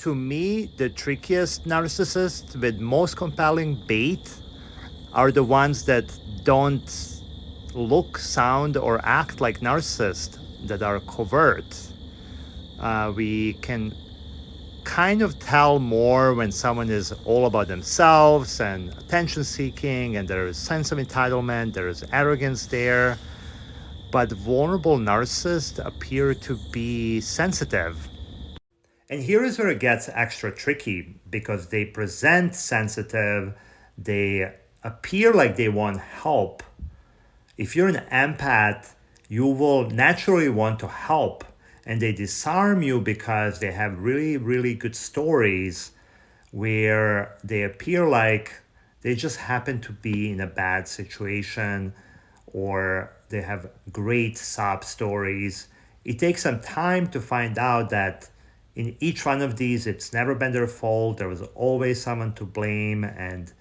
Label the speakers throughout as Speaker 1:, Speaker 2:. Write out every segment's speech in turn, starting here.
Speaker 1: To me, the trickiest narcissists with most compelling bait are the ones that don't look, sound, or act like narcissists, that are covert. We can kind of tell more when someone is all about themselves and attention seeking, and there is sense of entitlement, there is arrogance there. But vulnerable narcissists appear to be sensitive. And here is where it gets extra tricky, because they present sensitive, they appear like they want help. If you're an empath, you will naturally want to help, and they disarm you because they have really, really good stories where they appear like they just happen to be in a bad situation, or they have great sob stories. It takes some time to find out that in each one of these, it's never been their fault. There was always someone to blame, and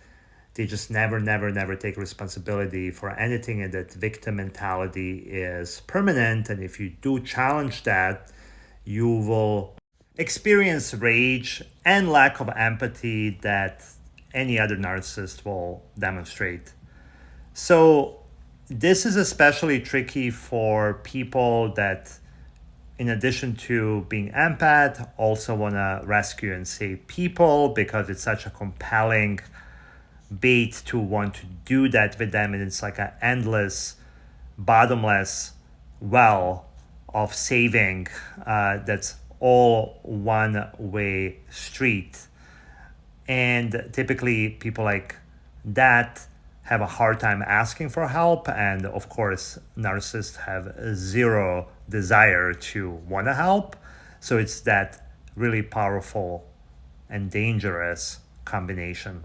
Speaker 1: they just never take responsibility for anything, and that victim mentality is permanent. And if you do challenge that, you will experience rage and lack of empathy that any other narcissist will demonstrate. So this is especially tricky for people that, in addition to being empath, also want to rescue and save people, because it's such a compelling bait to want to do that with them, and it's like an endless, bottomless well of saving that's all one-way street. And typically people like that have a hard time asking for help, and of course narcissists have zero desire to want to help. So it's that really powerful and dangerous combination.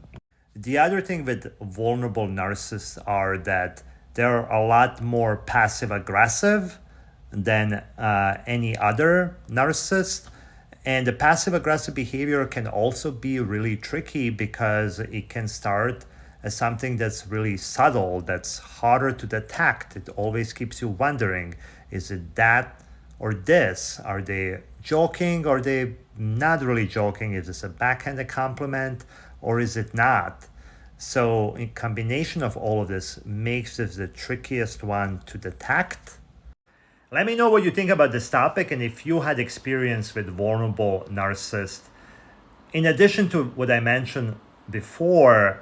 Speaker 1: The other thing with vulnerable narcissists are that they're a lot more passive aggressive than any other narcissist. And the passive aggressive behavior can also be really tricky, because it can start as something that's really subtle, that's harder to detect. It always keeps you wondering, is it that or this? Are they joking, or are they not really joking? Is this a backhanded compliment, or is it not? So in combination of all of this makes this the trickiest one to detect. Let me know what you think about this topic, and if you had experience with vulnerable narcissists. In addition to what I mentioned before,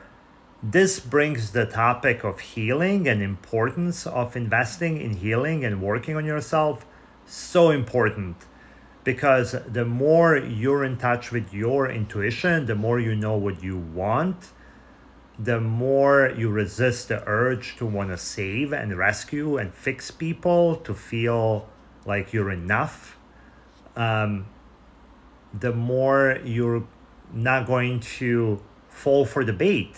Speaker 1: this brings the topic of healing and importance of investing in healing and working on yourself so important, because the more you're in touch with your intuition, the more you know what you want, the more you resist the urge to want to save and rescue and fix people, to feel like you're enough, the more you're not going to fall for the bait